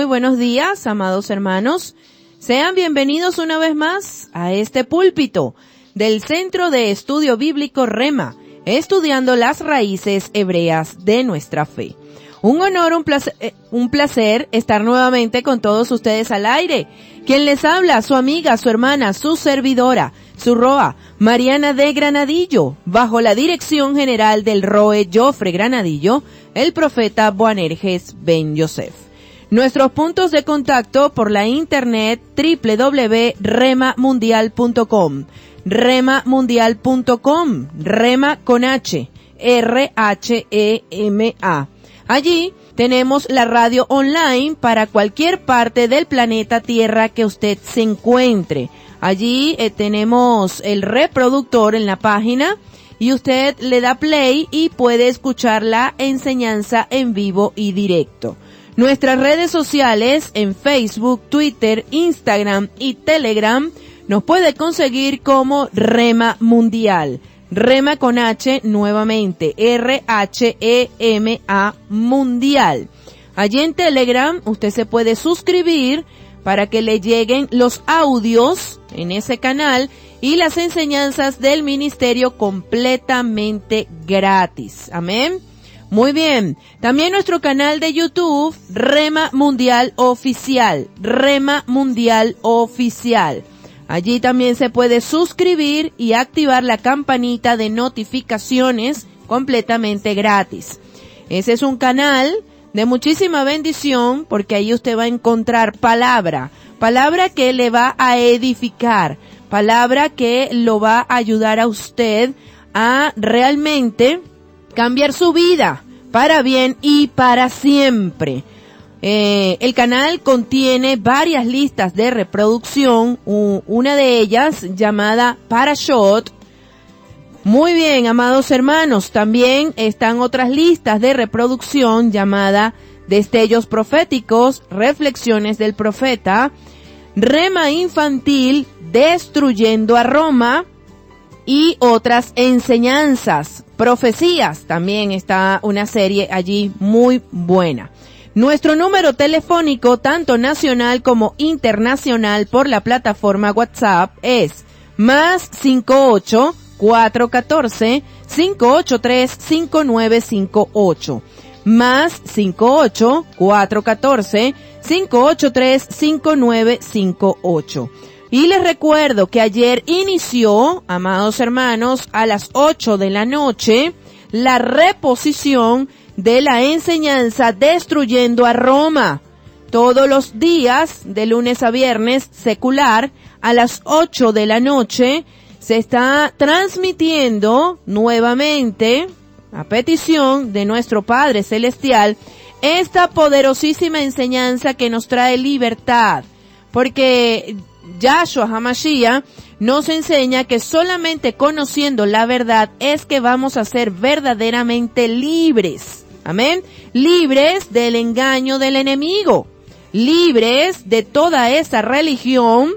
muy buenos días, amados hermanos. Sean bienvenidos una vez más a este púlpito del Centro de Estudio Bíblico Rema, estudiando las raíces hebreas de nuestra fe. Un honor, un placer estar nuevamente con todos ustedes al aire. Quien les habla, su amiga, su hermana, su servidora, su ROA, Mariana de Granadillo, bajo la dirección general del ROE Jofre Granadillo, el profeta Boanerges Ben Yosef. Nuestros puntos de contacto por la internet www.remamundial.com, remamundial.com, Rema con H, R-H-E-M-A. Allí tenemos la radio online para cualquier parte del planeta Tierra que usted se encuentre. Allí tenemos el reproductor en la página y usted le da play y puede escuchar la enseñanza en vivo y directo. Nuestras redes sociales en Facebook, Twitter, Instagram y Telegram nos puede conseguir como Rema Mundial. Rema con H nuevamente, R-H-E-M-A Mundial. Allí en Telegram usted se puede suscribir para que le lleguen los audios en ese canal y las enseñanzas del ministerio completamente gratis. Amén. Muy bien. También nuestro canal de YouTube, Rema Mundial Oficial. Rema Mundial Oficial. Allí también se puede suscribir y activar la campanita de notificaciones completamente gratis. Ese es un canal de muchísima bendición porque ahí usted va a encontrar palabra que le va a edificar, palabra que lo va a ayudar a usted a realmente cambiar su vida para bien y para siempre. El canal contiene varias listas de reproducción, una de ellas llamada Parashot. Muy bien, amados hermanos, también están otras listas de reproducción llamada Destellos Proféticos, Reflexiones del Profeta, Rema Infantil, Destruyendo a Roma y otras enseñanzas, profecías. También está una serie allí muy buena. Nuestro número telefónico, tanto nacional como internacional por la plataforma WhatsApp es más 58-414-583-5958. Más 58-414-583-5958. Y les recuerdo que ayer inició, amados hermanos, a las 8 de la noche, la reposición de la enseñanza Destruyendo a Roma. Todos los días, de lunes a viernes, secular, a las 8 de la noche, se está transmitiendo nuevamente, a petición de nuestro Padre Celestial, esta poderosísima enseñanza que nos trae libertad. Porque Yahshua HaMashiach nos enseña que solamente conociendo la verdad es que vamos a ser verdaderamente libres. Amén. Libres del engaño del enemigo. Libres de toda esa religión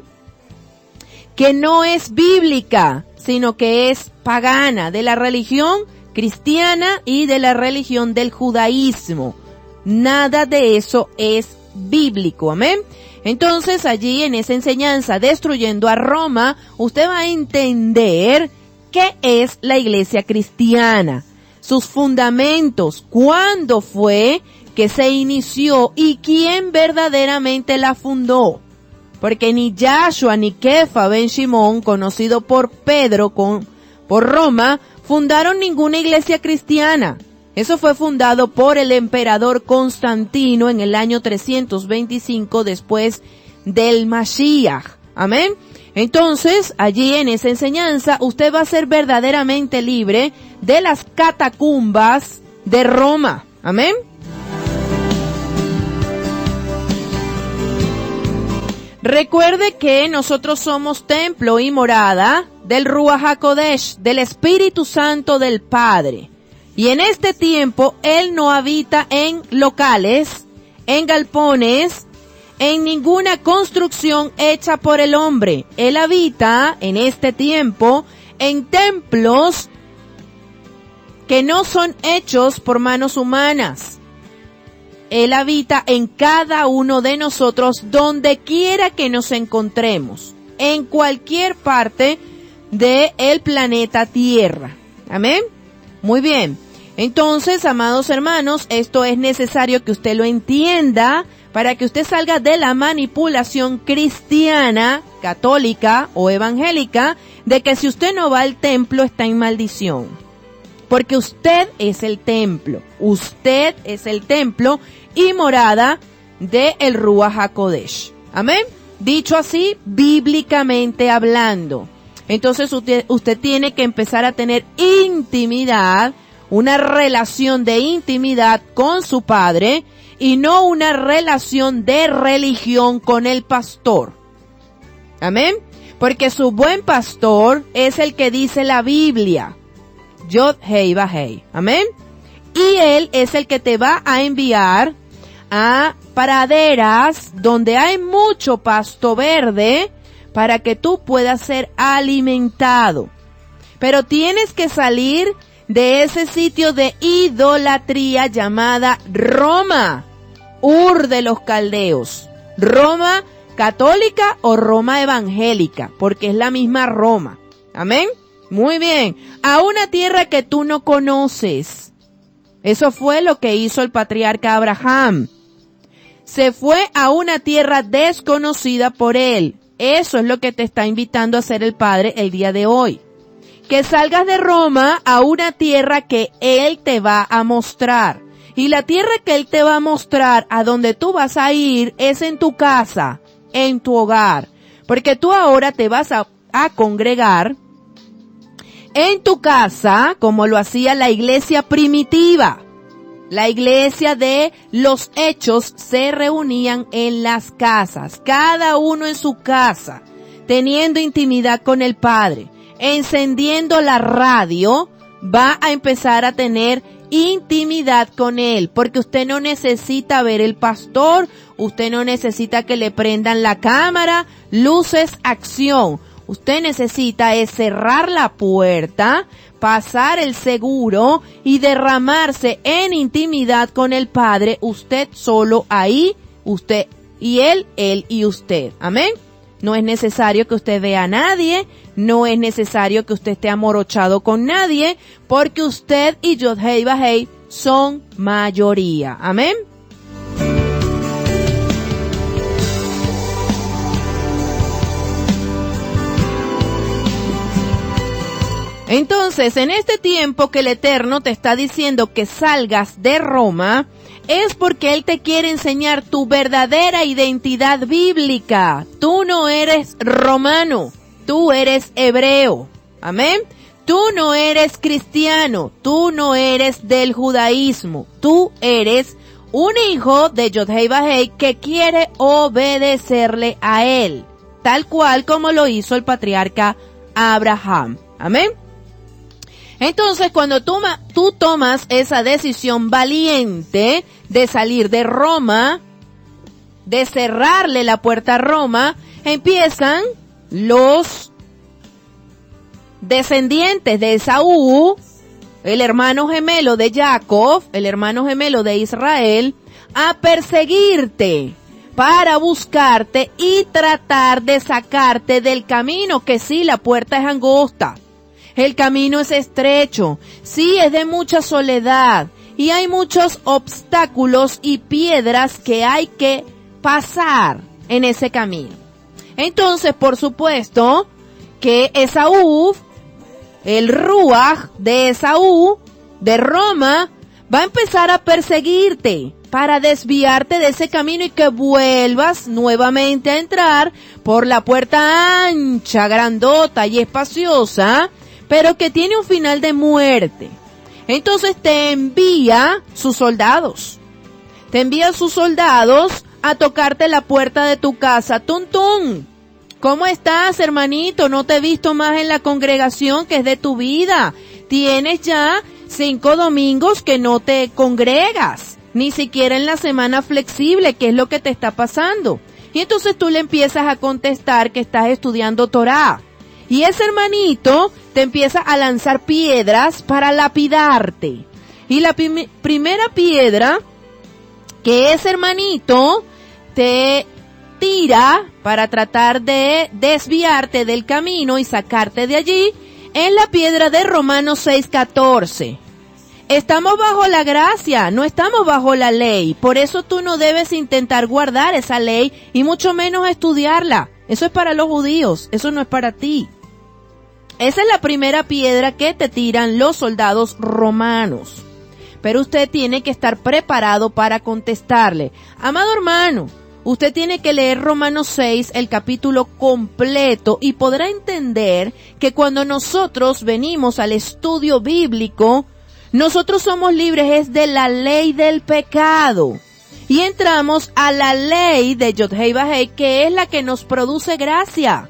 que no es bíblica, sino que es pagana, de la religión cristiana y de la religión del judaísmo. Nada de eso es bíblico. Amén. Entonces allí en esa enseñanza Destruyendo a Roma, usted va a entender qué es la iglesia cristiana, sus fundamentos, cuándo fue que se inició y quién verdaderamente la fundó. Porque ni Yahshua ni Kefa ben Shimón, conocido por Pedro por Roma, fundaron ninguna iglesia cristiana. Eso fue fundado por el emperador Constantino en el año 325 después del Mashiach. Amén. Entonces, allí en esa enseñanza, usted va a ser verdaderamente libre de las catacumbas de Roma. Amén. Recuerde que nosotros somos templo y morada del Ruach HaKodesh, del Espíritu Santo del Padre. Y en este tiempo, Él no habita en locales, en galpones, en ninguna construcción hecha por el hombre. Él habita en este tiempo en templos que no son hechos por manos humanas. Él habita en cada uno de nosotros, donde quiera que nos encontremos, en cualquier parte del planeta Tierra. Amén. Muy bien. Entonces, amados hermanos, esto es necesario que usted lo entienda para que usted salga de la manipulación cristiana, católica o evangélica, de que si usted no va al templo está en maldición. Porque usted es el templo. Usted es el templo y morada del Ruach HaKodesh. Amén. Dicho así, bíblicamente hablando. Entonces usted tiene que empezar a tener intimidad, una relación de intimidad con su padre y no una relación de religión con el pastor. Amén. Porque su buen pastor es el que dice la Biblia. Yod Hei Va Hei. Amén. Y él es el que te va a enviar a praderas donde hay mucho pasto verde para que tú puedas ser alimentado. Pero tienes que salir de ese sitio de idolatría llamada Roma, Ur de los Caldeos. Roma católica o Roma evangélica, porque es la misma Roma. Amén. Muy bien. A una tierra que tú no conoces. Eso fue lo que hizo el patriarca Abraham. Se fue a una tierra desconocida por él. Eso es lo que te está invitando a hacer el Padre el día de hoy. Que salgas de Roma a una tierra que Él te va a mostrar. Y la tierra que Él te va a mostrar, a donde tú vas a ir, es en tu casa, en tu hogar. Porque tú ahora te vas a congregar en tu casa, como lo hacía la iglesia primitiva. La iglesia de los Hechos se reunían en las casas, cada uno en su casa, teniendo intimidad con el Padre. Encendiendo la radio, va a empezar a tener intimidad con Él, porque usted no necesita ver el pastor, usted no necesita que le prendan la cámara, luces, acción. Usted necesita es cerrar la puerta, pasar el seguro y derramarse en intimidad con el Padre, usted solo ahí, usted y Él y usted. Amén. No es necesario que usted vea a nadie, no es necesario que usted esté amorochado con nadie, porque usted y Yod Hei Va Hei son mayoría. Amén. Entonces, en este tiempo que el Eterno te está diciendo que salgas de Roma, es porque Él te quiere enseñar tu verdadera identidad bíblica. Tú no eres romano, tú eres hebreo. Amén. Tú no eres cristiano, tú no eres del judaísmo, tú eres un hijo de Yod Hei Va Hei que quiere obedecerle a Él, tal cual como lo hizo el patriarca Abraham. Amén. Entonces, cuando tú tomas esa decisión valiente de salir de Roma, de cerrarle la puerta a Roma, empiezan los descendientes de Esaú, el hermano gemelo de Jacob, el hermano gemelo de Israel, a perseguirte para buscarte y tratar de sacarte del camino, que sí, la puerta es angosta. El camino es estrecho, sí, es de mucha soledad y hay muchos obstáculos y piedras que hay que pasar en ese camino. Entonces, por supuesto, que Esaú, el Ruach de Esaú, de Roma, va a empezar a perseguirte para desviarte de ese camino y que vuelvas nuevamente a entrar por la puerta ancha, grandota y espaciosa, pero que tiene un final de muerte. Entonces te envía sus soldados. Te envía sus soldados a tocarte la puerta de tu casa. ¡Tum, tum! ¿Cómo estás, hermanito? No te he visto más en la congregación que es de tu vida. Tienes ya 5 domingos que no te congregas, ni siquiera en la semana flexible. ¿Qué es lo que te está pasando? Y entonces tú le empiezas a contestar que estás estudiando Torá. Y ese hermanito te empieza a lanzar piedras para lapidarte. Y la primera piedra que ese hermanito te tira para tratar de desviarte del camino y sacarte de allí, es la piedra de Romanos 6:14. Estamos bajo la gracia, no estamos bajo la ley. Por eso tú no debes intentar guardar esa ley y mucho menos estudiarla. Eso es para los judíos, eso no es para ti. Esa es la primera piedra que te tiran los soldados romanos. Pero usted tiene que estar preparado para contestarle. Amado hermano, usted tiene que leer Romanos 6, el capítulo completo, y podrá entender que cuando nosotros venimos al estudio bíblico, nosotros somos libres es de la ley del pecado. Y entramos a la ley de Yod-Heh Vah-Heh, que es la que nos produce gracia,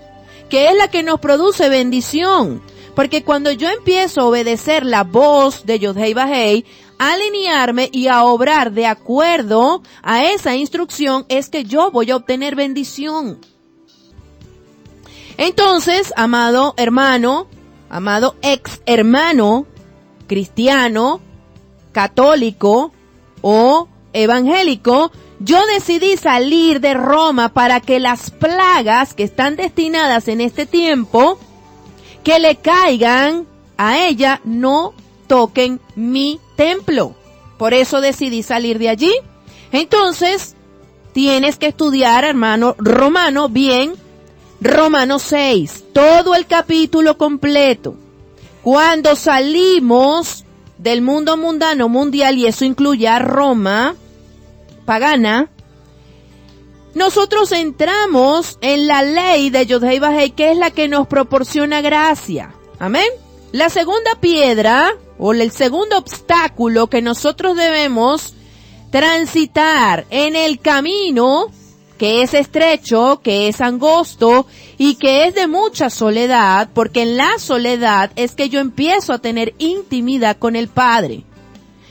que es la que nos produce bendición. Porque cuando yo empiezo a obedecer la voz de Yod-Heh Vah-Heh, a alinearme y a obrar de acuerdo a esa instrucción, es que yo voy a obtener bendición. Entonces, amado hermano, amado ex hermano, cristiano, católico o evangélico, yo decidí salir de Roma para que las plagas que están destinadas en este tiempo, que le caigan a ella, no toquen mi templo. Por eso decidí salir de allí. Entonces, tienes que estudiar, hermano romano, bien, Romanos 6, todo el capítulo completo. Cuando salimos del mundo mundano mundial, y eso incluye a Roma pagana, nosotros entramos en la ley de Yod-Heh Vah-Heh, que es la que nos proporciona gracia. Amén. La segunda piedra, o el segundo obstáculo que nosotros debemos transitar en el camino, que es estrecho, que es angosto y que es de mucha soledad, porque en la soledad es que yo empiezo a tener intimidad con el Padre.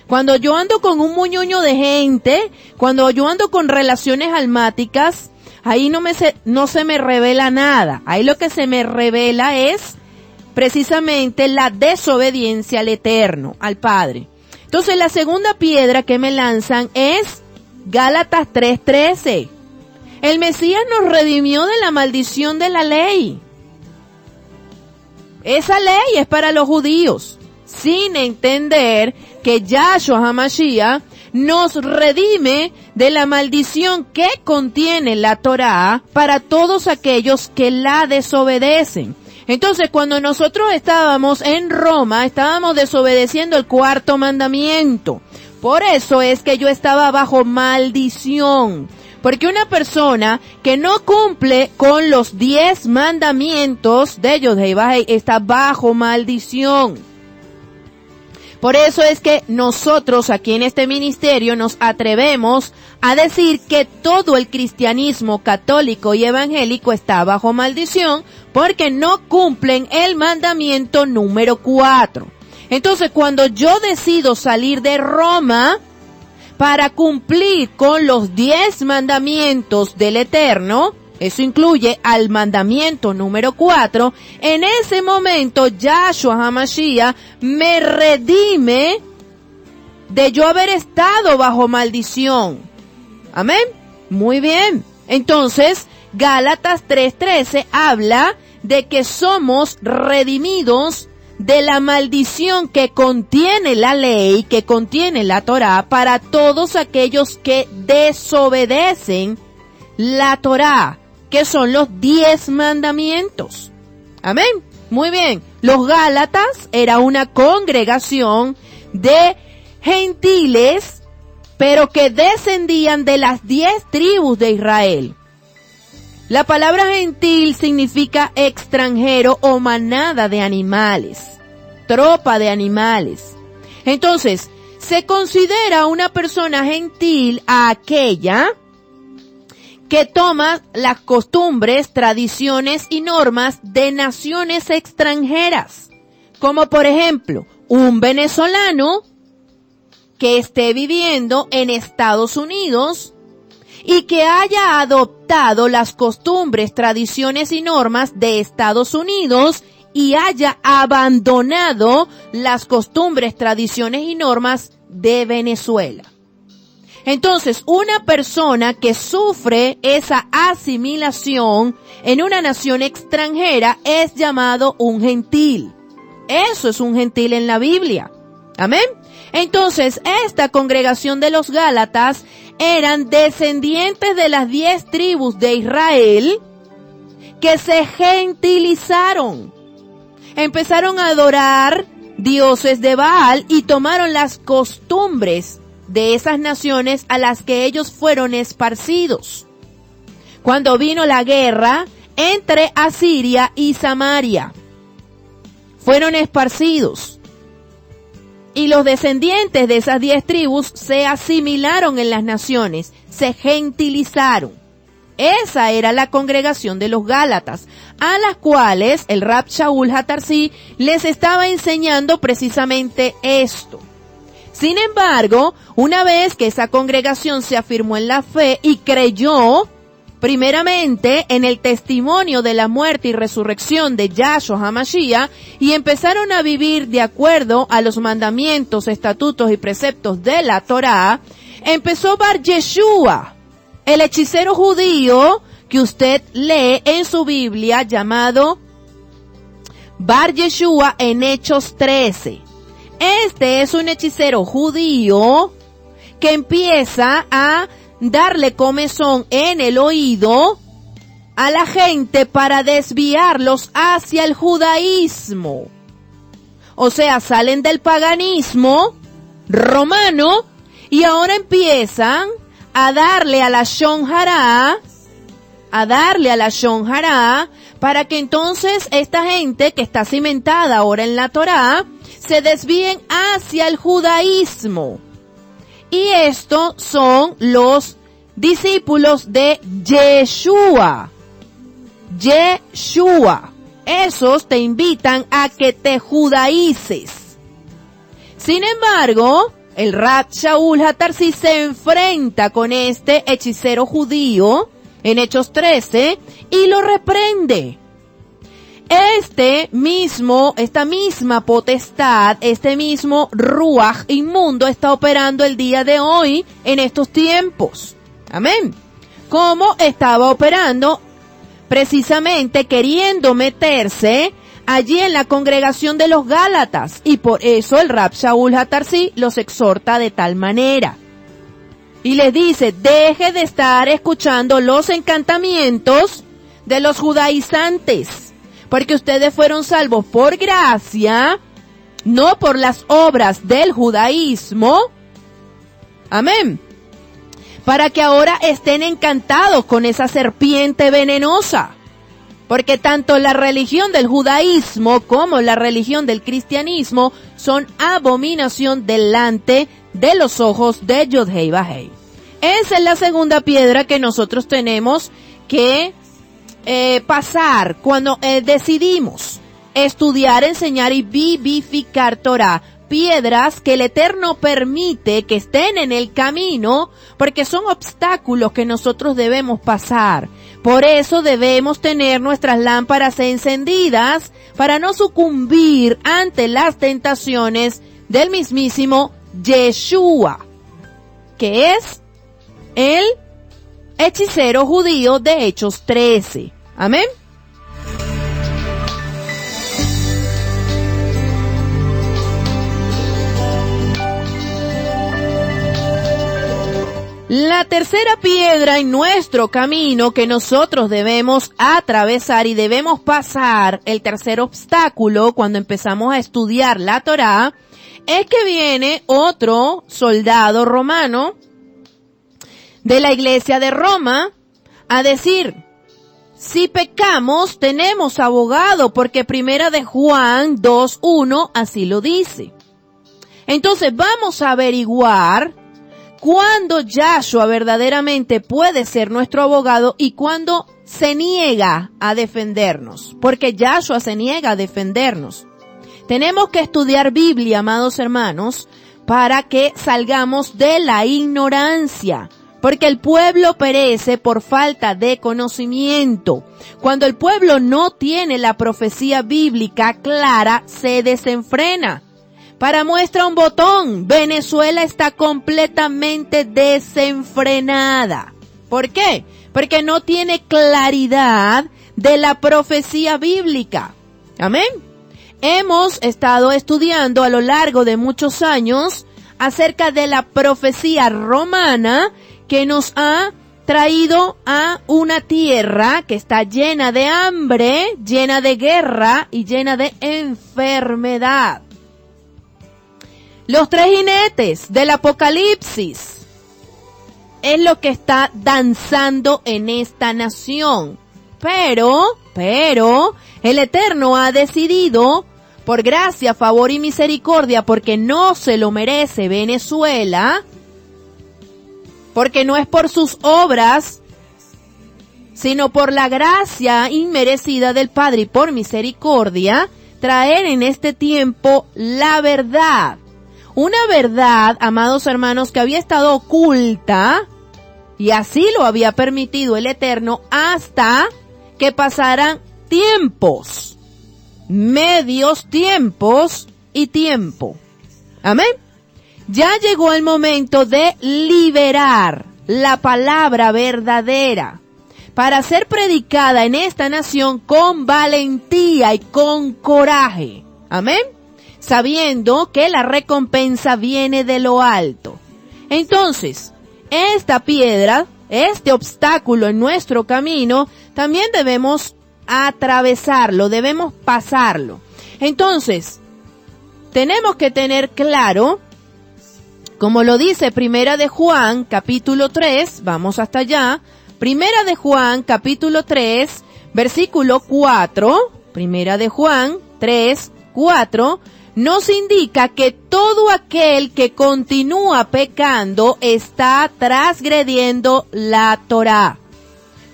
Cuando yo ando con un muñoño de gente, cuando yo ando con relaciones almáticas, ahí no se me revela nada. Ahí lo que se me revela es precisamente la desobediencia al Eterno, al Padre. Entonces la segunda piedra que me lanzan es Gálatas 3:13. El Mesías nos redimió de la maldición de la ley. Esa ley es para los judíos, sin entender que Yahshua HaMashiach nos redime de la maldición que contiene la Torá para todos aquellos que la desobedecen. Entonces, cuando nosotros estábamos en Roma, estábamos desobedeciendo el cuarto mandamiento. Por eso es que yo estaba bajo maldición. Porque una persona que no cumple con los 10 mandamientos de Yod-Heh Vah-Heh está bajo maldición. Por eso es que nosotros aquí en este ministerio nos atrevemos a decir que todo el cristianismo católico y evangélico está bajo maldición porque no cumplen el mandamiento número 4. Entonces, cuando yo decido salir de Roma para cumplir con los 10 mandamientos del Eterno, eso incluye al mandamiento número 4, en ese momento Yahshua HaMashiach me redime de yo haber estado bajo maldición. Amén. Muy bien. Entonces, Gálatas 3:13 habla de que somos redimidos de la maldición que contiene la ley, que contiene la Torá, para todos aquellos que desobedecen la Torá, que son los 10 mandamientos. Amén. Muy bien. Los Gálatas era una congregación de gentiles, pero que descendían de las 10 tribus de Israel. La palabra gentil significa extranjero o manada de animales, tropa de animales. Entonces, se considera una persona gentil a aquella que toma las costumbres, tradiciones y normas de naciones extranjeras, como por ejemplo, un venezolano que esté viviendo en Estados Unidos y que haya adoptado las costumbres, tradiciones y normas de Estados Unidos y haya abandonado las costumbres, tradiciones y normas de Venezuela. Entonces, una persona que sufre esa asimilación en una nación extranjera es llamado un gentil. Eso es un gentil en la Biblia. Amén. Entonces, esta congregación de los Gálatas eran descendientes de las 10 tribus de Israel que se gentilizaron. Empezaron a adorar dioses de Baal y tomaron las costumbres de esas naciones a las que ellos fueron esparcidos. Cuando vino la guerra entre Asiria y Samaria, fueron esparcidos. Y los descendientes de esas 10 tribus se asimilaron en las naciones, se gentilizaron. Esa era la congregación de los Gálatas, a las cuales el Rab Shaul HaTarsi les estaba enseñando precisamente esto. Sin embargo, una vez que esa congregación se afirmó en la fe y creyó primeramente en el testimonio de la muerte y resurrección de Yahshua HaMashiach y empezaron a vivir de acuerdo a los mandamientos, estatutos y preceptos de la Torá, empezó Bar Yeshua, el hechicero judío que usted lee en su Biblia, llamado Bar Yeshua en Hechos 13. Este es un hechicero judío que empieza a darle comezón en el oído a la gente para desviarlos hacia el judaísmo. O sea, salen del paganismo romano y ahora empiezan a darle a la Shon Hará, para que entonces esta gente que está cimentada ahora en la Torá se desvíen hacia el judaísmo. Y estos son los discípulos de Yeshua. Esos te invitan a que te judaices. Sin embargo, el Rab Shaul HaTarsi se enfrenta con este hechicero judío en Hechos 13 y lo reprende. Esta misma potestad, este mismo ruaj inmundo está operando el día de hoy en estos tiempos. Amén. Como estaba operando precisamente queriendo meterse allí en la congregación de los Gálatas, y por eso el Rab Shaul HaTarsi los exhorta de tal manera. Y les dice, deje de estar escuchando los encantamientos de los judaizantes, porque ustedes fueron salvos por gracia, no por las obras del judaísmo. Amén. Para que ahora estén encantados con esa serpiente venenosa. Porque tanto la religión del judaísmo como la religión del cristianismo son abominación delante de los ojos de Yod-Hei Vah-Hei. Esa es la segunda piedra que nosotros tenemos que pasar cuando decidimos estudiar, enseñar y vivificar Torah. Piedras que el Eterno permite que estén en el camino porque son obstáculos que nosotros debemos pasar. Por eso debemos tener nuestras lámparas encendidas para no sucumbir ante las tentaciones del mismísimo Yeshua, que es el hechicero judío de Hechos 13. Amén. La tercera piedra en nuestro camino que nosotros debemos atravesar y debemos pasar, el tercer obstáculo cuando empezamos a estudiar la Torá, es que viene otro soldado romano de la iglesia de Roma a decir, si pecamos tenemos abogado, porque primera de Juan 2:1 así lo dice. Entonces vamos a averiguar cuándo Yahshua verdaderamente puede ser nuestro abogado y cuándo se niega a defendernos, porque Yahshua se niega a defendernos. Tenemos que estudiar Biblia, amados hermanos, para que salgamos de la ignorancia, porque el pueblo perece por falta de conocimiento. Cuando el pueblo no tiene la profecía bíblica clara, se desenfrena. Para muestra un botón, Venezuela está completamente desenfrenada. ¿Por qué? Porque no tiene claridad de la profecía bíblica. Amén. Hemos estado estudiando a lo largo de muchos años acerca de la profecía romana que nos ha traído a una tierra que está llena de hambre, llena de guerra y llena de enfermedad. Los tres jinetes del Apocalipsis es lo que está danzando en esta nación. Pero, el Eterno ha decidido, por gracia, favor y misericordia, porque no se lo merece Venezuela, porque no es por sus obras, sino por la gracia inmerecida del Padre y por misericordia, traer en este tiempo la verdad. Una verdad, amados hermanos, que había estado oculta, y así lo había permitido el Eterno, hasta que pasaran tiempos, medios tiempos y tiempo. Amén. Ya llegó el momento de liberar la palabra verdadera para ser predicada en esta nación con valentía y con coraje. Amén. Sabiendo que la recompensa viene de lo alto. Entonces, esta piedra, este obstáculo en nuestro camino, también debemos atravesarlo, debemos pasarlo. Entonces, tenemos que tener claro, como lo dice Primera de Juan, capítulo 3, vamos hasta allá, Primera de Juan, capítulo 3, versículo 4, Primera de Juan 3, 4, nos indica que todo aquel que continúa pecando está transgrediendo la Torá.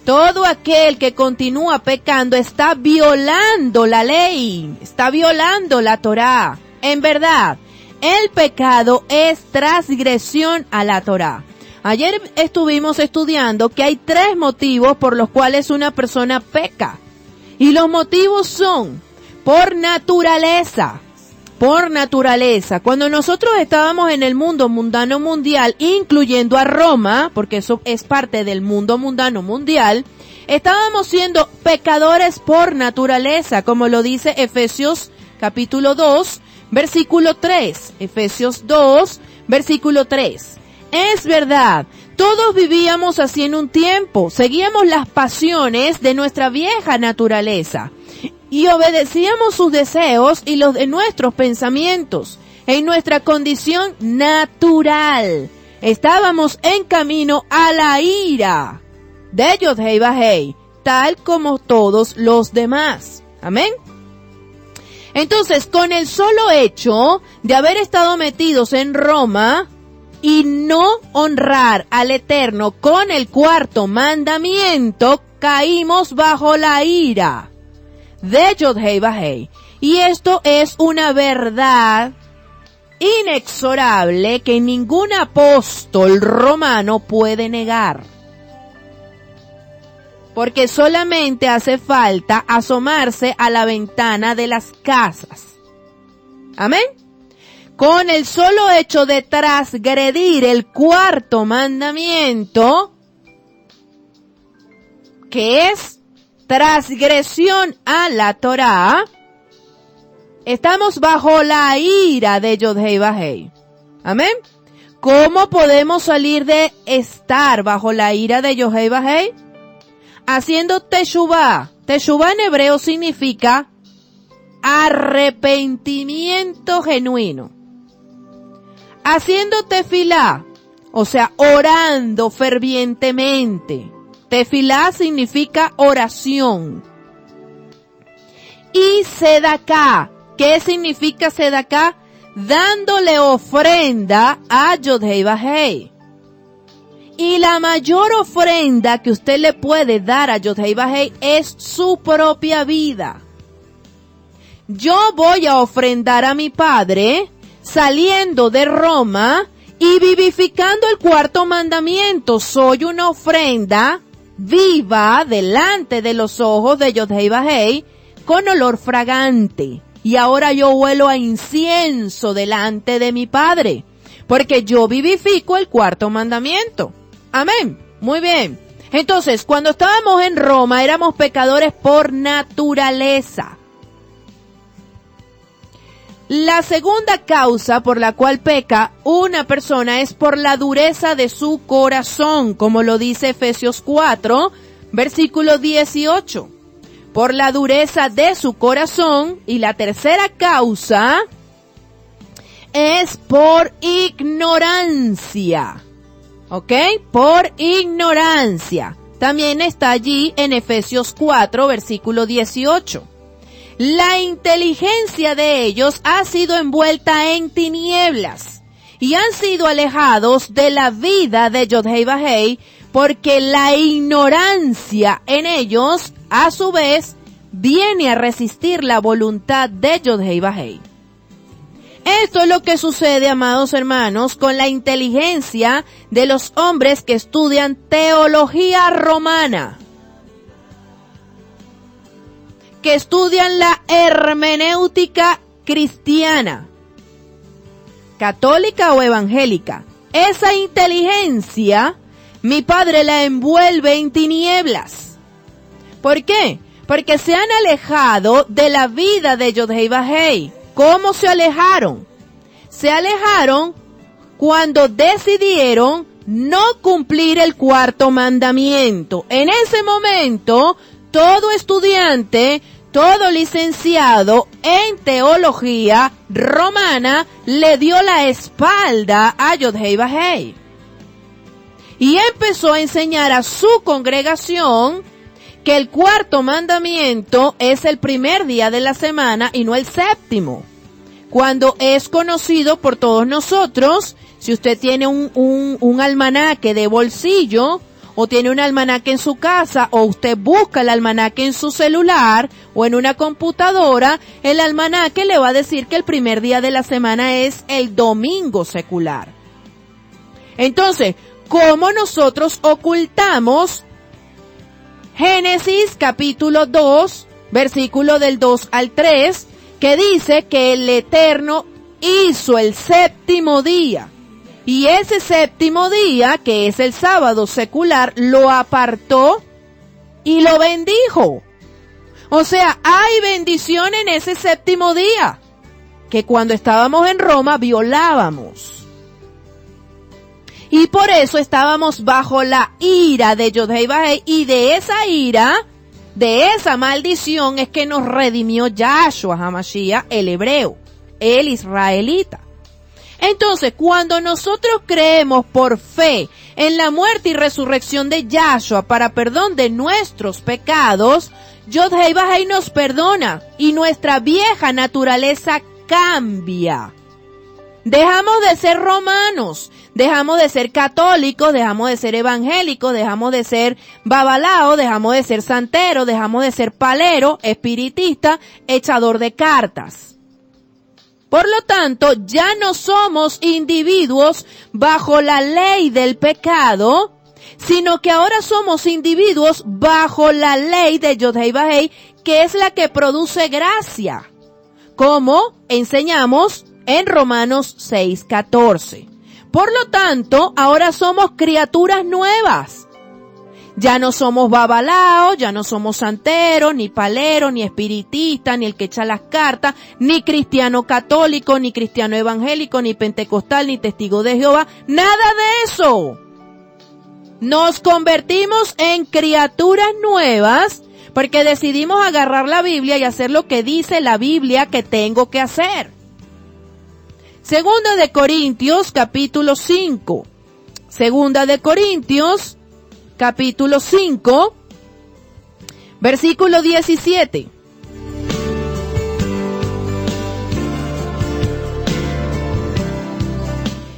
Todo aquel que continúa pecando está violando la ley, está violando la Torá. En verdad, el pecado es transgresión a la Torá. Ayer estuvimos estudiando que hay 3 motivos por los cuales una persona peca. Y los motivos son por naturaleza. Por naturaleza. Cuando nosotros estábamos en el mundo mundano mundial, incluyendo a Roma, porque eso es parte del mundo mundano mundial, estábamos siendo pecadores por naturaleza, como lo dice Efesios capítulo 2, versículo 3. Efesios 2, versículo 3. Es verdad, todos vivíamos así en un tiempo, seguíamos las pasiones de nuestra vieja naturaleza y obedecíamos sus deseos y los de nuestros pensamientos en nuestra condición natural. Estábamos en camino a la ira de Yod-Heh Vah-Heh, tal como todos los demás. Amén. Entonces, con el solo hecho de haber estado metidos en Roma y no honrar al Eterno con el 4º mandamiento, caímos bajo la ira de Yod-Heh Vah-Heh. Y esto es una verdad inexorable que ningún apóstol romano puede negar. Porque solamente hace falta asomarse a la ventana de las casas. Amén. Con el solo hecho de transgredir el 4º mandamiento, que es transgresión a la Torá, estamos bajo la ira de Yod-Heh Vah-Heh. Amén. ¿Cómo podemos salir de estar bajo la ira de Yod-Heh Vah-Heh? Haciendo teshuvá. Teshuvá en hebreo significa arrepentimiento genuino. Haciendo tefilá, o sea, orando fervientemente. Tefilá significa oración. Y sedaká, ¿qué significa sedaká? Dándole ofrenda a Yod-Heh Vah-Heh. Y la mayor ofrenda que usted le puede dar a Yod-Heh Vah-Heh es su propia vida. Yo voy a ofrendar a mi Padre saliendo de Roma y vivificando el 4º mandamiento. Soy una ofrenda viva delante de los ojos de Yod-Heh Vah-Heh con olor fragante. y ahora yo huelo a incienso delante de mi Padre, porque yo vivifico el cuarto mandamiento. Amén. Muy bien. Entonces, cuando estábamos en Roma, éramos pecadores por naturaleza. La segunda causa por la cual peca una persona es por la dureza de su corazón, como lo dice Efesios 4, versículo 18. Por la dureza de su corazón. Y la tercera causa es por ignorancia. ¿Ok? Por ignorancia. También está allí en Efesios 4, versículo 18. La inteligencia de ellos ha sido envuelta en tinieblas y han sido alejados de la vida de Yod-Heh Vah-Heh, porque la ignorancia en ellos, a su vez, viene a resistir la voluntad de Yod-Heh Vah-Heh. Esto es lo que sucede, amados hermanos, con la inteligencia de los hombres que estudian teología romana, que estudian la hermenéutica cristiana, católica o evangélica. Esa inteligencia, mi Padre la envuelve en tinieblas. ¿Por qué? Porque se han alejado de la vida de Yod-Heh Vah-Heh. ¿Cómo se alejaron? Se alejaron cuando decidieron no cumplir el cuarto mandamiento. En ese momento, todo estudiante, todo licenciado en teología romana le dio la espalda a Yod-Heh Vah-Heh y empezó a enseñar a su congregación que el cuarto mandamiento es el primer día de la semana y no el séptimo, cuando es conocido por todos nosotros. Si usted tiene un almanaque de bolsillo, o tiene un almanaque en su casa, o usted busca el almanaque en su celular o en una computadora, el almanaque le va a decir que el primer día de la semana es el domingo secular. Entonces, ¿cómo nosotros ocultamos Génesis capítulo 2, versículo del 2 al 3, que dice que el Eterno hizo el séptimo día? Y ese séptimo día, que es el sábado secular, lo apartó y lo bendijo. O sea, hay bendición en ese séptimo día, que cuando estábamos en Roma violábamos. Y por eso estábamos bajo la ira de Yod-Heh Vah-Heh, y de esa ira, de esa maldición, es que nos redimió Yahshua HaMashiach, el hebreo, el israelita. Entonces, cuando nosotros creemos por fe en la muerte y resurrección de Yahshua para perdón de nuestros pecados, Yod-Heh Vah-Heh nos perdona y nuestra vieja naturaleza cambia. Dejamos de ser romanos, dejamos de ser católicos, dejamos de ser evangélicos, dejamos de ser babalao, dejamos de ser santero, dejamos de ser palero, espiritista, echador de cartas. Por lo tanto, ya no somos individuos bajo la ley del pecado, sino que ahora somos individuos bajo la ley de Yod-Heh Vah-Heh, que es la que produce gracia, como enseñamos en Romanos 6:14. Por lo tanto, ahora somos criaturas nuevas. Ya no somos babalaos, ya no somos santeros, ni paleros, ni espiritistas, ni el que echa las cartas, ni cristiano católico, ni cristiano evangélico, ni pentecostal, ni testigo de Jehová. Nada de eso. Nos convertimos en criaturas nuevas porque decidimos agarrar la Biblia y hacer lo que dice la Biblia que tengo que hacer. Segunda de Corintios, capítulo 5. Segunda de Corintios, capítulo 5, versículo 17.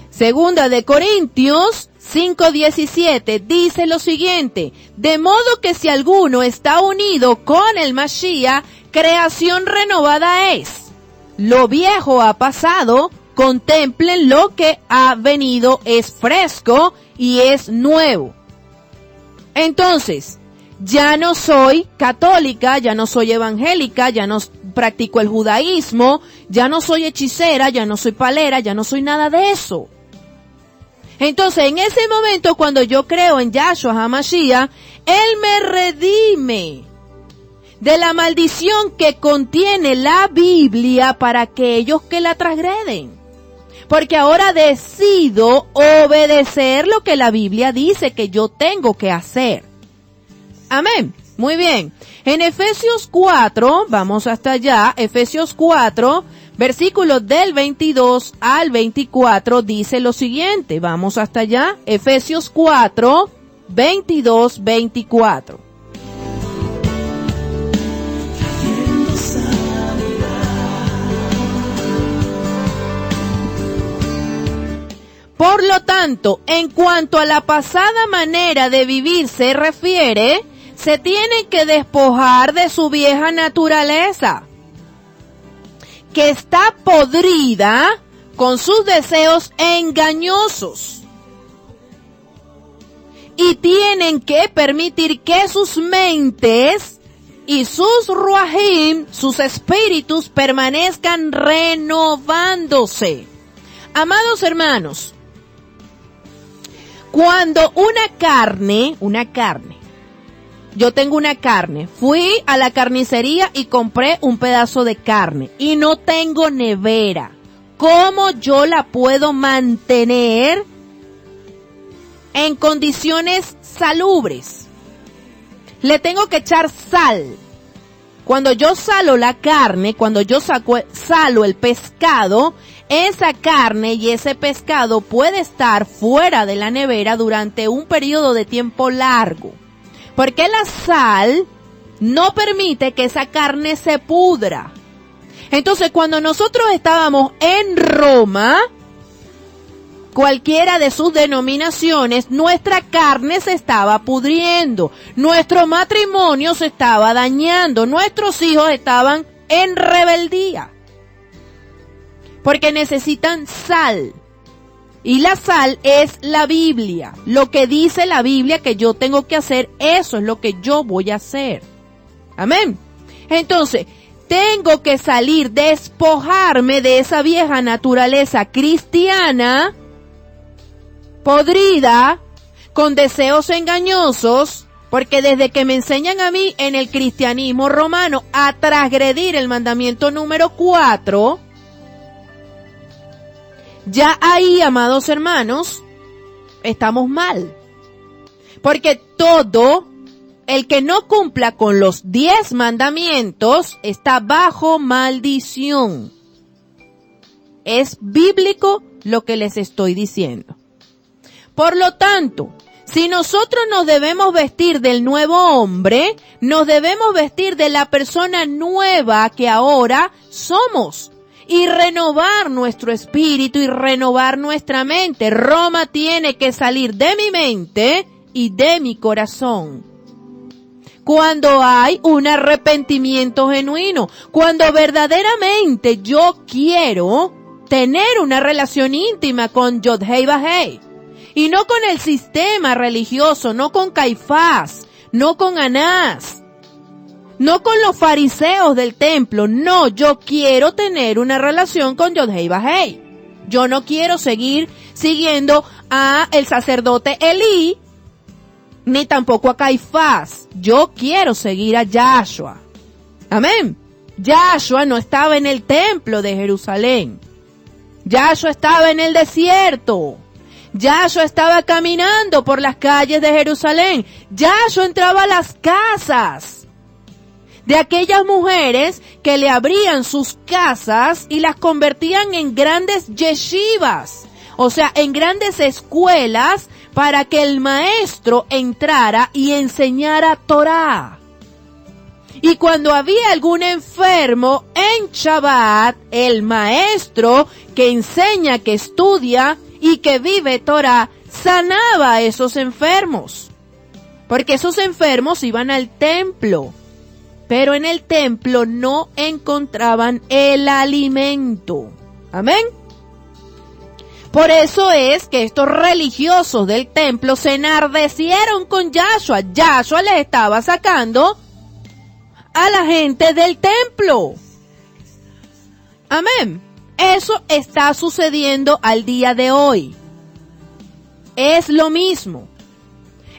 Segunda de Corintios 5:17 dice lo siguiente: de modo que si alguno está unido con el Mashiach, creación renovada es. Lo viejo ha pasado, contemplen lo que ha venido, es fresco y es nuevo. Entonces, Ya no soy católica, ya no soy evangélica, ya no practico el judaísmo, ya no soy hechicera, ya no soy palera, ya no soy nada de eso. Entonces, en ese momento, cuando yo creo en Yahshua HaMashiach, Él me redime de la maldición que contiene la Biblia para aquellos que la transgreden. Porque ahora decido obedecer lo que la Biblia dice que yo tengo que hacer. Amén. Muy bien. En Efesios 4, vamos hasta allá, Efesios 4, versículos del 22 al 24, dice lo siguiente. Vamos hasta allá, Efesios 4, 22, 24. Por lo tanto, en cuanto a la pasada manera de vivir se refiere, se tienen que despojar de su vieja naturaleza, que está podrida con sus deseos engañosos. Y tienen que permitir que sus mentes y sus ruahim, sus espíritus, permanezcan renovándose. Amados hermanos, cuando una carne, yo tengo una carne, fui a la carnicería y compré un pedazo de carne y no tengo nevera, ¿cómo yo la puedo mantener en condiciones salubres? Le tengo que echar sal. Cuando yo salo la carne, cuando yo salo el pescado, esa carne y ese pescado puede estar fuera de la nevera durante un periodo de tiempo largo. Porque la sal no permite que esa carne se pudra. Entonces, cuando nosotros estábamos en Roma, cualquiera de sus denominaciones, nuestra carne se estaba pudriendo, nuestro matrimonio se estaba dañando, nuestros hijos estaban en rebeldía, porque necesitan sal, y la sal es la Biblia. Lo que dice la Biblia que yo tengo que hacer, eso es lo que yo voy a hacer. Amén. Entonces, tengo que salir, despojarme de esa vieja naturaleza cristiana, podrida, con deseos engañosos, porque desde que me enseñan a mí en el cristianismo romano a transgredir el mandamiento número 4, ya ahí, amados hermanos, estamos mal. Porque todo el que no cumpla con los 10 mandamientos está bajo maldición. Es bíblico lo que les estoy diciendo. Por lo tanto, si nosotros nos debemos vestir del nuevo hombre, nos debemos vestir de la persona nueva que ahora somos y renovar nuestro espíritu y renovar nuestra mente. Roma tiene que salir de mi mente y de mi corazón. Cuando hay un arrepentimiento genuino, cuando verdaderamente yo quiero tener una relación íntima con Yod-Hei Vah-Hei, y no con el sistema religioso, no con Caifás, no con Anás, no con los fariseos del templo. No, yo quiero tener una relación con Yod-Hei Vah-Hei. Yo no quiero seguir siguiendo a el sacerdote Elí, ni tampoco a Caifás. Yo quiero seguir a Yahshua. Amén. Yahshua no estaba en el templo de Jerusalén. Yahshua estaba en el desierto. Yahshua estaba caminando por las calles de Jerusalén. Yahshua entraba a las casas de aquellas mujeres que le abrían sus casas y las convertían en grandes yeshivas, o sea, en grandes escuelas para que el maestro entrara y enseñara Torah. Y cuando había algún enfermo en Shabbat, el maestro que enseña, que estudia y que vive Torah, sanaba a esos enfermos. Porque esos enfermos iban al templo, pero en el templo no encontraban el alimento. Amén. Por eso es que estos religiosos del templo se enardecieron con Yahshua. Yahshua les estaba sacando a la gente del templo. Amén. Eso está sucediendo al día de hoy. Es lo mismo.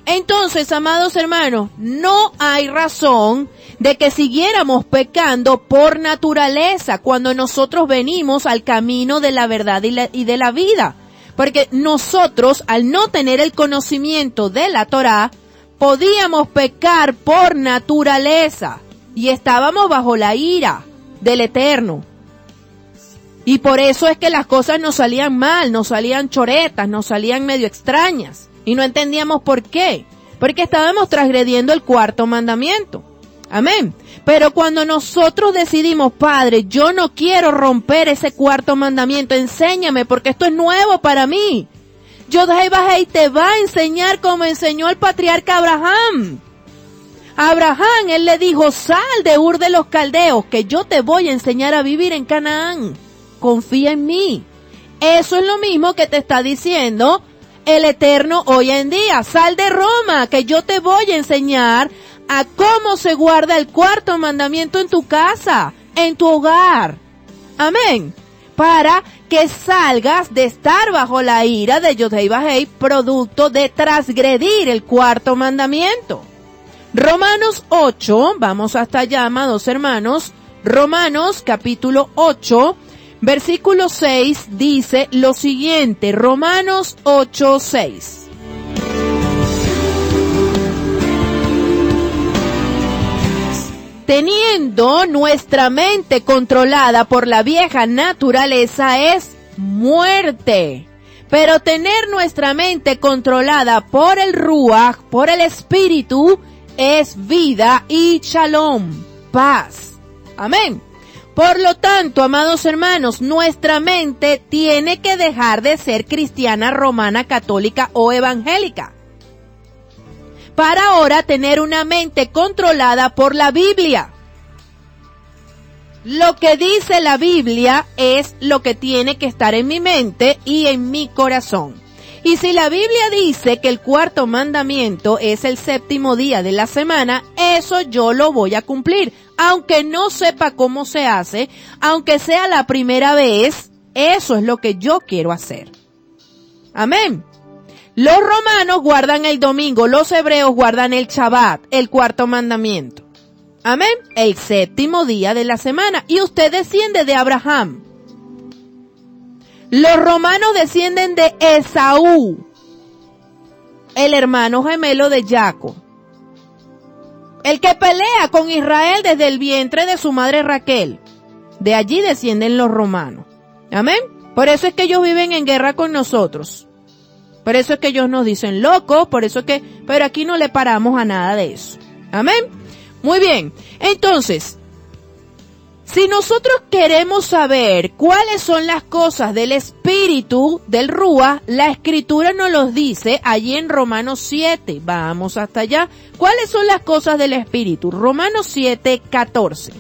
Entonces, amados hermanos, no hay razón de que siguiéramos pecando por naturaleza cuando nosotros venimos al camino de la verdad y de la vida. Porque nosotros, al no tener el conocimiento de la Torá, podíamos pecar por naturaleza y estábamos bajo la ira del Eterno. Y por eso es que las cosas nos salían mal, nos salían choretas, nos salían medio extrañas. Y no entendíamos por qué. Porque estábamos transgrediendo el cuarto mandamiento. Amén. Pero cuando nosotros decidimos, Padre, yo no quiero romper ese cuarto mandamiento, enséñame porque esto es nuevo para mí. Yod-Heh Vah-Heh te va a enseñar como enseñó el patriarca Abraham. A Abraham, él le dijo, sal de Ur de los Caldeos, que yo te voy a enseñar a vivir en Canaán. Confía en mí. Eso es lo mismo que te está diciendo el Eterno hoy en día. Sal de Roma, que yo te voy a enseñar a cómo se guarda el cuarto mandamiento en tu casa, en tu hogar. Amén. Para que salgas de estar bajo la ira de Yod-Heh Vah-Heh, producto de transgredir el cuarto mandamiento. Romanos 8, vamos hasta allá, amados hermanos. Romanos capítulo 8. Versículo 6 dice lo siguiente, Romanos 8:6. Teniendo nuestra mente controlada por la vieja naturaleza es muerte, pero tener nuestra mente controlada por el Ruach, por el Espíritu, es vida y shalom, paz. Amén. Por lo tanto, amados hermanos, nuestra mente tiene que dejar de ser cristiana, romana, católica o evangélica, para ahora tener una mente controlada por la Biblia. Lo que dice la Biblia es lo que tiene que estar en mi mente y en mi corazón. Y si la Biblia dice que el cuarto mandamiento es el séptimo día de la semana, eso yo lo voy a cumplir. Aunque no sepa cómo se hace, aunque sea la primera vez, eso es lo que yo quiero hacer. Amén. Los romanos guardan el domingo, los hebreos guardan el Shabbat, el cuarto mandamiento. Amén. El séptimo día de la semana. Y usted desciende de Abraham. Los romanos descienden de Esaú, el hermano gemelo de Jacob, el que pelea con Israel desde el vientre de su madre Raquel. De allí descienden los romanos. Amén. Por eso es que ellos viven en guerra con nosotros. Por eso es que ellos nos dicen locos, por eso es que, pero aquí no le paramos a nada de eso. Amén. Muy bien. Entonces, si nosotros queremos saber cuáles son las cosas del espíritu, del Ruach, la escritura nos los dice allí en Romanos 7. Vamos hasta allá. ¿Cuáles son las cosas del espíritu? Romanos 7, 14.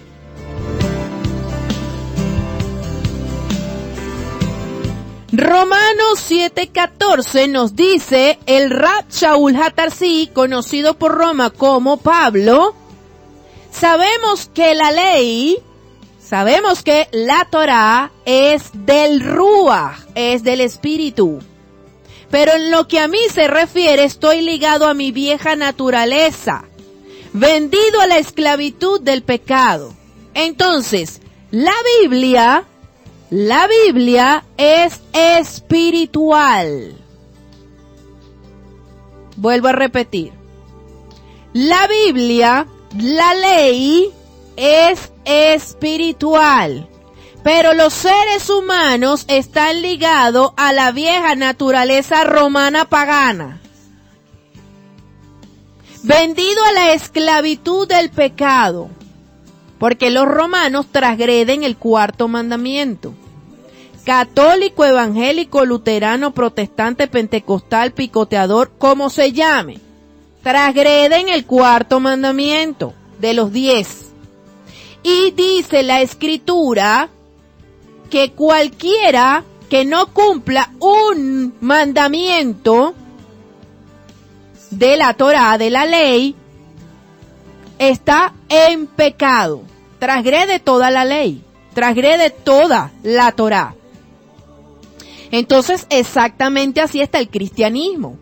Romanos 7, 14 nos dice el Rab Shaul HaTarsi, conocido por Roma como Pablo, sabemos que la ley, sabemos que la Torá es del Ruach, es del Espíritu. Pero en lo que a mí se refiere, estoy ligado a mi vieja naturaleza, vendido a la esclavitud del pecado. Entonces, la Biblia es espiritual. Vuelvo a repetir. La Biblia, la ley, es espiritual, pero los seres humanos están ligados a la vieja naturaleza romana pagana, vendido a la esclavitud del pecado, porque los romanos transgreden el cuarto mandamiento. Católico, evangélico, luterano, protestante, pentecostal, picoteador, como se llame, transgreden el cuarto mandamiento de los 10. Y dice la escritura que cualquiera que no cumpla un mandamiento de la Torá, de la ley, está en pecado. Transgrede toda la ley, transgrede toda la Torá. Entonces, exactamente así está el cristianismo.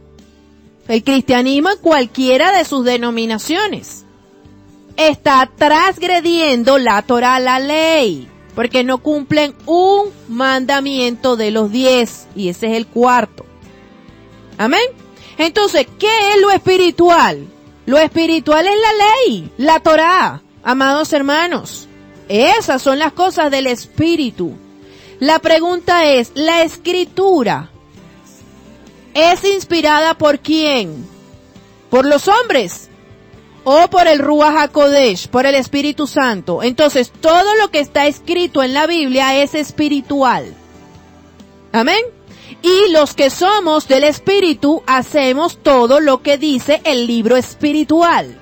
El cristianismo en cualquiera de sus denominaciones está transgrediendo la Torá, la ley, porque no cumplen un mandamiento de los 10, y ese es el cuarto. Amén. Entonces, ¿qué es lo espiritual? Lo espiritual es la ley, la Torá, amados hermanos. Esas son las cosas del espíritu. La pregunta es, ¿la escritura es inspirada por quién? ¿Por los hombres? ¿O por el Ruach HaKodesh, por el Espíritu Santo? Entonces, todo lo que está escrito en la Biblia es espiritual. Amén. Y los que somos del Espíritu hacemos todo lo que dice el libro espiritual.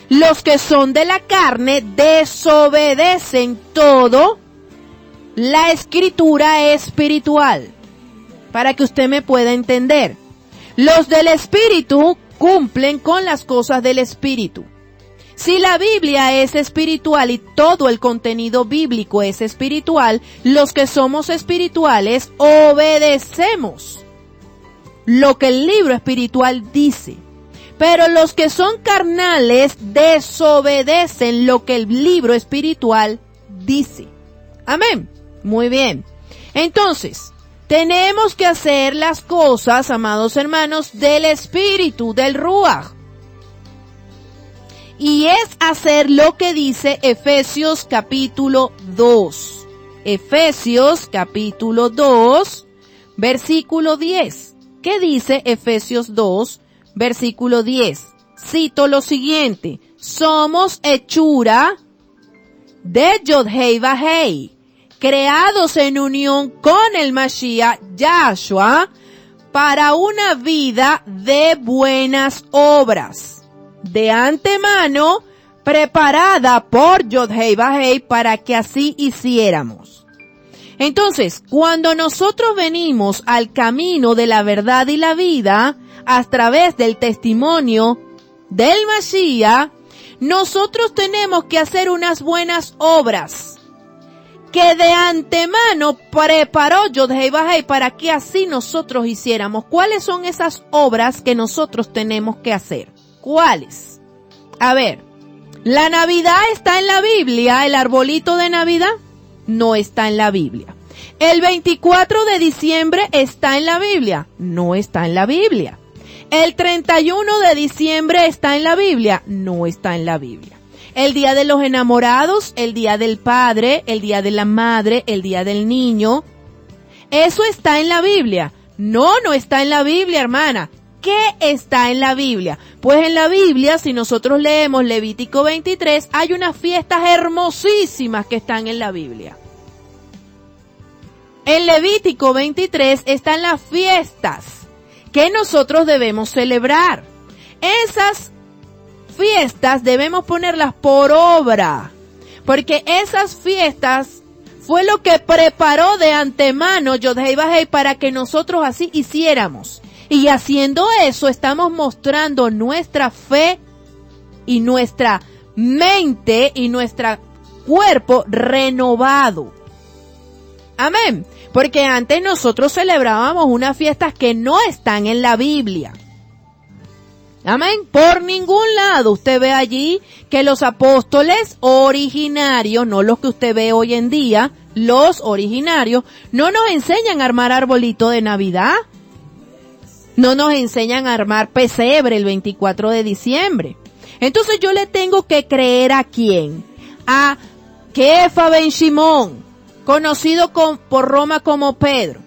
Los que son de la carne desobedecen todo la escritura espiritual. Para que usted me pueda entender. Los del Espíritu cumplen con las cosas del Espíritu. Si la Biblia es espiritual y todo el contenido bíblico es espiritual, los que somos espirituales obedecemos lo que el libro espiritual dice. Pero los que son carnales desobedecen lo que el libro espiritual dice. Amén. Muy bien. Entonces, tenemos que hacer las cosas, amados hermanos, del Espíritu, del Ruach. Y es hacer lo que dice Efesios capítulo 2. Efesios capítulo 2, versículo 10. ¿Qué dice Efesios 2, versículo 10? Cito lo siguiente. Somos hechura de Yod-Hei Vah-Hei, creados en unión con el Mashiach Yahshua para una vida de buenas obras, de antemano preparada por Yod-Hei Vah-Hei para que así hiciéramos. Entonces, cuando nosotros venimos al camino de la verdad y la vida, a través del testimonio del Mashiach, nosotros tenemos que hacer unas buenas obras que de antemano preparó Yod-Hei Vah-Hei para que así nosotros hiciéramos. ¿Cuáles son esas obras que nosotros tenemos que hacer? ¿Cuáles? A ver, ¿la Navidad está en la Biblia? ¿El arbolito de Navidad? No está en la Biblia. ¿El 24 de diciembre está en la Biblia? No está en la Biblia. ¿El 31 de diciembre está en la Biblia? No está en la Biblia. El día de los enamorados, el día del padre, el día de la madre, el día del niño. ¿Eso está en la Biblia? No, no está en la Biblia, hermana. ¿Qué está en la Biblia? Pues en la Biblia, si nosotros leemos Levítico 23, hay unas fiestas hermosísimas que están en la Biblia. En Levítico 23 están las fiestas que nosotros debemos celebrar. Esas fiestas debemos ponerlas por obra, porque esas fiestas fue lo que preparó de antemano Yod-Hei Vah-Hei para que nosotros así hiciéramos. Y haciendo eso estamos mostrando nuestra fe y nuestra mente y nuestro cuerpo renovado. Amén. Porque antes nosotros celebrábamos unas fiestas que no están en la Biblia. Amén. Por ningún lado usted ve allí que los apóstoles originarios, no los que usted ve hoy en día, los originarios, no nos enseñan a armar arbolito de Navidad. No nos enseñan a armar pesebre el 24 de diciembre. Entonces yo le tengo que creer ¿a quién? A Kefa ben Shimón, conocido por Roma como Pedro.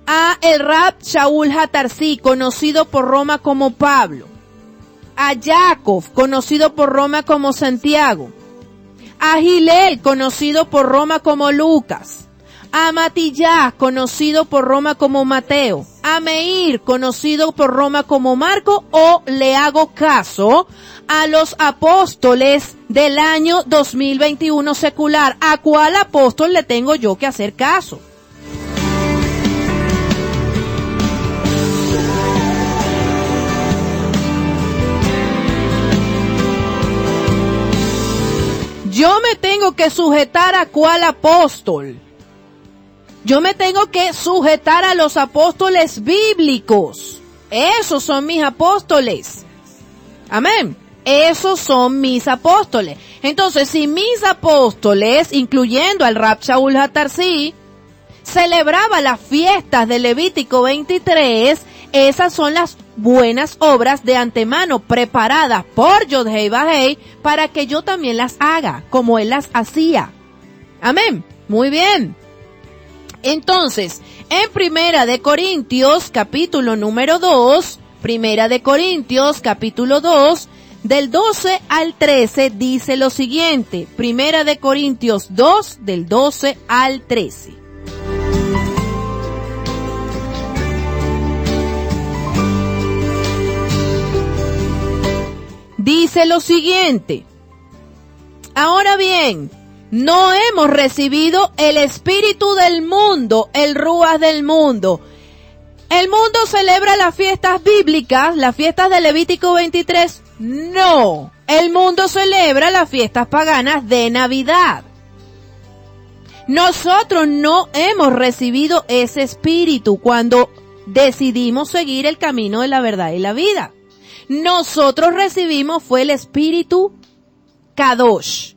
A el Rab Shaul HaTarsi, conocido por Roma como Pablo. A Jacob, conocido por Roma como Santiago. A Gilel, conocido por Roma como Lucas. A Matías, conocido por Roma como Mateo. A Meir, conocido por Roma como Marco, o le hago caso a los apóstoles del año 2021 secular. ¿A cuál apóstol le tengo yo que hacer caso? tengo que sujetar a cuál apóstol. Yo me tengo que sujetar a los apóstoles bíblicos. Esos son mis apóstoles. Amén. Esos son mis apóstoles. Entonces, si mis apóstoles, incluyendo al Rab Shaul HaTarsi, celebraba las fiestas de Levítico 23, esas son las buenas obras de antemano preparadas por Yod-Heh Vah-Heh para que yo también las haga, como él las hacía. Amén. Muy bien. Entonces, en Primera de Corintios, capítulo número 2, Primera de Corintios, capítulo 2, del 12 al 13, dice lo siguiente. Primera de Corintios 2, del 12 al 13. Dice lo siguiente. Ahora bien, no hemos recibido el espíritu del mundo, el ruaj del mundo. ¿El mundo celebra las fiestas bíblicas, las fiestas de Levítico 23? No. El mundo celebra las fiestas paganas de Navidad. Nosotros no hemos recibido ese espíritu cuando decidimos seguir el camino de la verdad y la vida. Nosotros recibimos fue el espíritu Kadosh,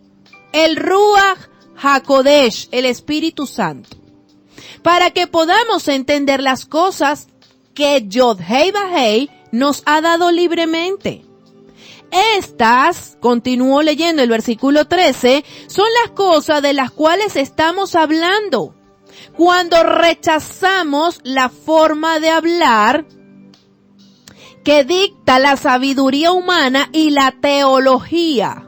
el Ruach HaKodesh, el Espíritu Santo, para que podamos entender las cosas que Yod-Heh Vah-Heh nos ha dado libremente. Estas, continúo leyendo el versículo 13, son las cosas de las cuales estamos hablando cuando rechazamos la forma de hablar que dicta la sabiduría humana y la teología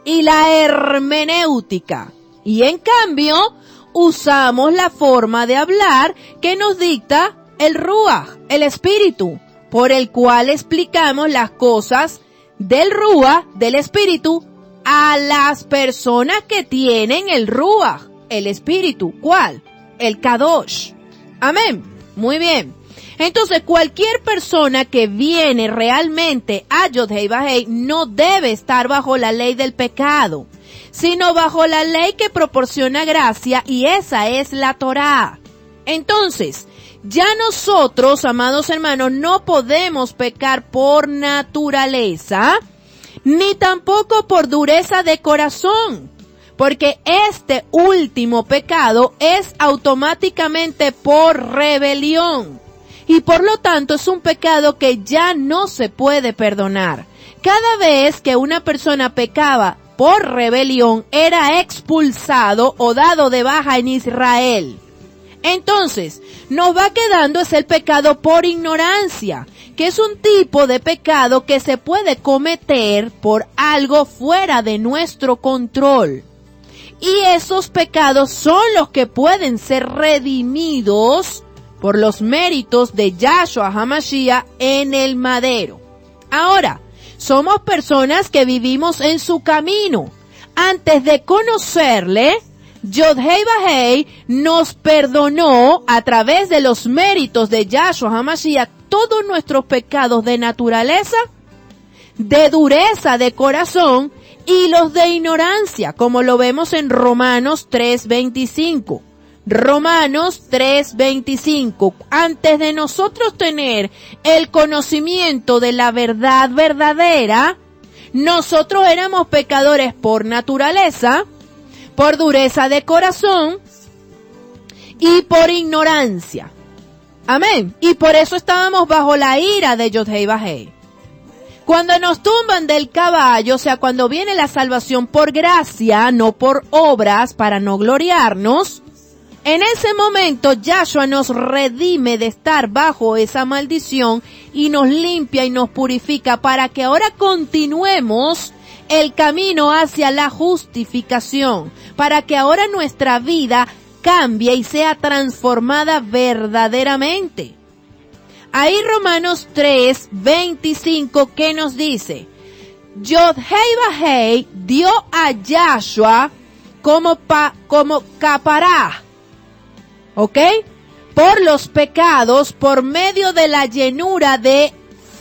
y la hermenéutica. Y en cambio, usamos la forma de hablar que nos dicta el Ruach, el Espíritu, por el cual explicamos las cosas del Ruach, del Espíritu, a las personas que tienen el Ruach, el Espíritu. ¿Cuál? El Kadosh. Amén. Muy bien. Entonces, cualquier persona que viene realmente a Yod-Heh Vah-Heh no debe estar bajo la ley del pecado, sino bajo la ley que proporciona gracia, y esa es la Torá. Entonces, ya nosotros, amados hermanos, no podemos pecar por naturaleza, ni tampoco por dureza de corazón, porque este último pecado es automáticamente por rebelión. Y por lo tanto es un pecado que ya no se puede perdonar. Cada vez que una persona pecaba por rebelión, era expulsado o dado de baja en Israel. Entonces, nos va quedando es el pecado por ignorancia, que es un tipo de pecado que se puede cometer por algo fuera de nuestro control. Y esos pecados son los que pueden ser redimidos por los méritos de Yahshua HaMashiach en el madero. Ahora, somos personas que vivimos en su camino. Antes de conocerle, Yod-Heh Vah-Heh nos perdonó a través de los méritos de Yahshua HaMashiach todos nuestros pecados de naturaleza, de dureza de corazón y los de ignorancia, como lo vemos en Romanos 3:25. Romanos 3:25. Antes de nosotros tener el conocimiento de la verdad verdadera, nosotros éramos pecadores por naturaleza, por dureza de corazón y por ignorancia. Amén. Y por eso estábamos bajo la ira de Yod-Heh Vah-Heh. Cuando nos tumban del caballo, o sea, cuando viene la salvación por gracia, no por obras para no gloriarnos, en ese momento Yahshua nos redime de estar bajo esa maldición y nos limpia y nos purifica para que ahora continuemos el camino hacia la justificación, para que ahora nuestra vida cambie y sea transformada verdaderamente. Ahí Romanos 3:25, ¿qué nos dice? Yod-Heh Vah-Heh dio a Yahshua como capará, ¿ok? Por los pecados, por medio de la llenura de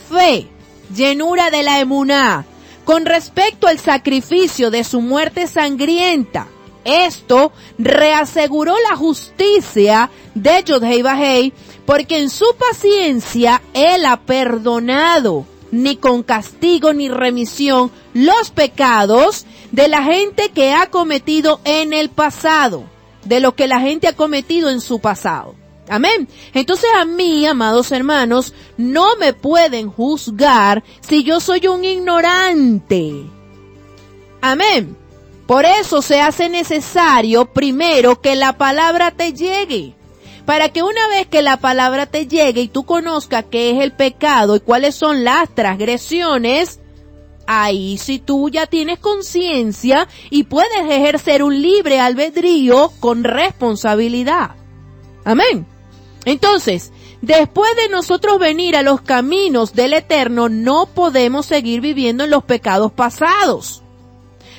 fe, llenura de la emuná, con respecto al sacrificio de su muerte sangrienta. Esto reaseguró la justicia de Yod-Heh-Vah-Heh, porque en su paciencia Él ha perdonado, ni con castigo ni remisión, los pecados de la gente que ha cometido en el pasado, de lo que la gente ha cometido en su pasado. Amén. Entonces a mí, amados hermanos, no me pueden juzgar si yo soy un ignorante. Amén. Por eso se hace necesario primero que la palabra te llegue. Para que una vez que la palabra te llegue y tú conozcas qué es el pecado y cuáles son las transgresiones, ahí sí tú ya tienes conciencia y puedes ejercer un libre albedrío con responsabilidad. Amén. Entonces, después de nosotros venir a los caminos del Eterno, no podemos seguir viviendo en los pecados pasados.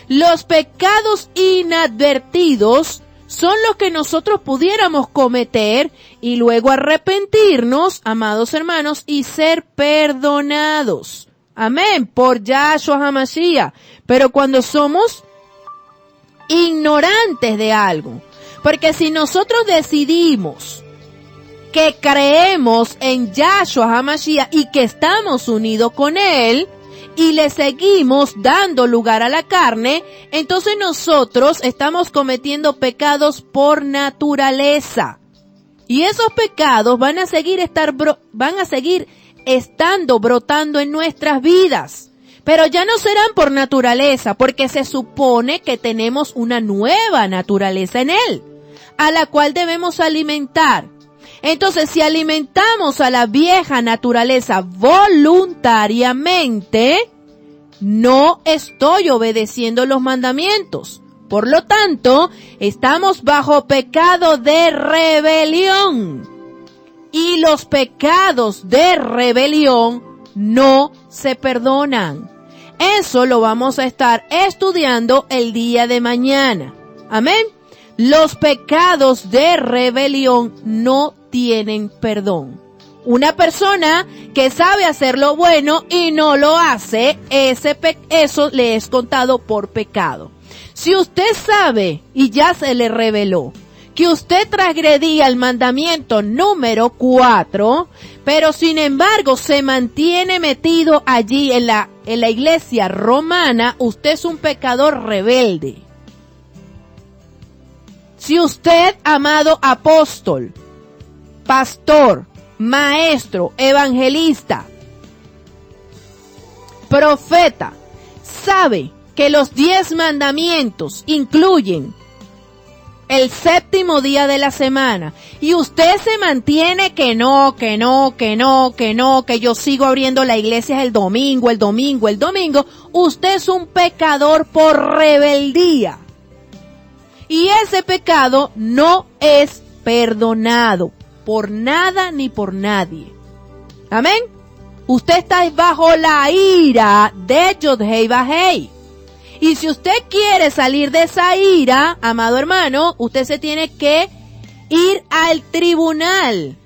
Los pecados inadvertidos son los que nosotros pudiéramos cometer y luego arrepentirnos, amados hermanos, y ser perdonados. Amén, por Yahshua HaMashiach. Pero cuando somos ignorantes de algo, porque si nosotros decidimos que creemos en Yahshua HaMashiach y que estamos unidos con Él, y le seguimos dando lugar a la carne, entonces nosotros estamos cometiendo pecados por naturaleza. Y esos pecados van a seguir estando brotando en nuestras vidas. Pero ya no serán por naturaleza, porque se supone que tenemos una nueva naturaleza en Él, a la cual debemos alimentar. Entonces, si alimentamos a la vieja naturaleza voluntariamente, no estoy obedeciendo los mandamientos. Por lo tanto, estamos bajo pecado de rebelión. Y los pecados de rebelión no se perdonan. Eso lo vamos a estar estudiando el día de mañana. Amén. Los pecados de rebelión no tienen perdón. Una persona que sabe hacer lo bueno y no lo hace, eso le es contado por pecado. Si usted sabe y ya se le reveló que usted transgredía el mandamiento número 4, pero sin embargo se mantiene metido allí en la iglesia romana, usted es un pecador rebelde. Si usted, amado apóstol, pastor, maestro, evangelista, profeta, sabe que los 10 mandamientos incluyen el séptimo día de la semana y usted se mantiene que yo sigo abriendo la iglesia el domingo, usted es un pecador por rebeldía. Y ese pecado no es perdonado por nada ni por nadie. Amén. Usted está bajo la ira de Yod-Heh-Vah-Heh. Y si usted quiere salir de esa ira, amado hermano, usted se tiene que ir al tribunal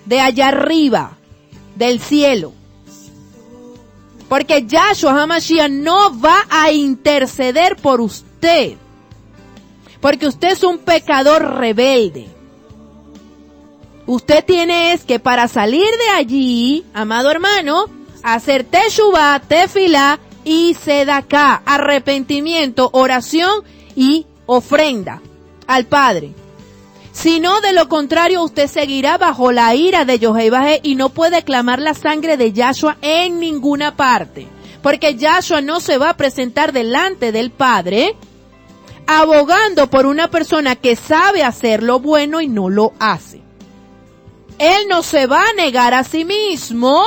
de allá arriba, del cielo. Porque Yahshua HaMashiach no va a interceder por usted. Porque usted es un pecador rebelde. Usted tiene que para salir de allí, amado hermano, hacer teshuvah, tefilá y sedaká, arrepentimiento, oración y ofrenda al Padre. Si no, de lo contrario, usted seguirá bajo la ira de Yod-Heh-Vah-Heh y no puede clamar la sangre de Yahshua en ninguna parte. Porque Yahshua no se va a presentar delante del Padre abogando por una persona que sabe hacer lo bueno y no lo hace. Él no se va a negar a sí mismo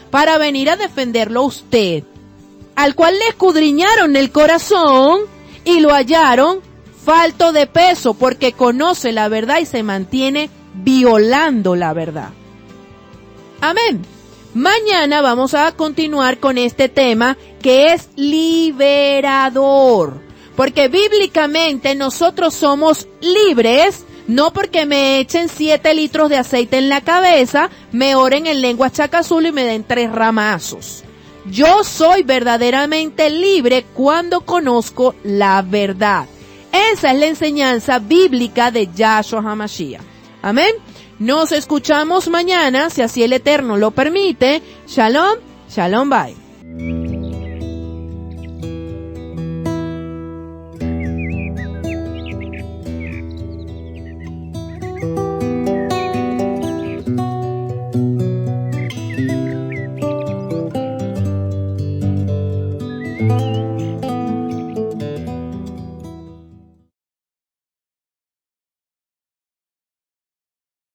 para venir a defenderlo a usted, al cual le escudriñaron el corazón y lo hallaron falto de peso porque conoce la verdad y se mantiene violando la verdad. Amén. Mañana vamos a continuar con este tema que es liberador. Porque bíblicamente nosotros somos libres, no porque me echen 7 litros de aceite en la cabeza, me oren en lengua chacazul y me den 3 ramazos. Yo soy verdaderamente libre cuando conozco la verdad. Esa es la enseñanza bíblica de Yahshua HaMashiach. Amén. Nos escuchamos mañana, si así el Eterno lo permite. Shalom, shalom, bye.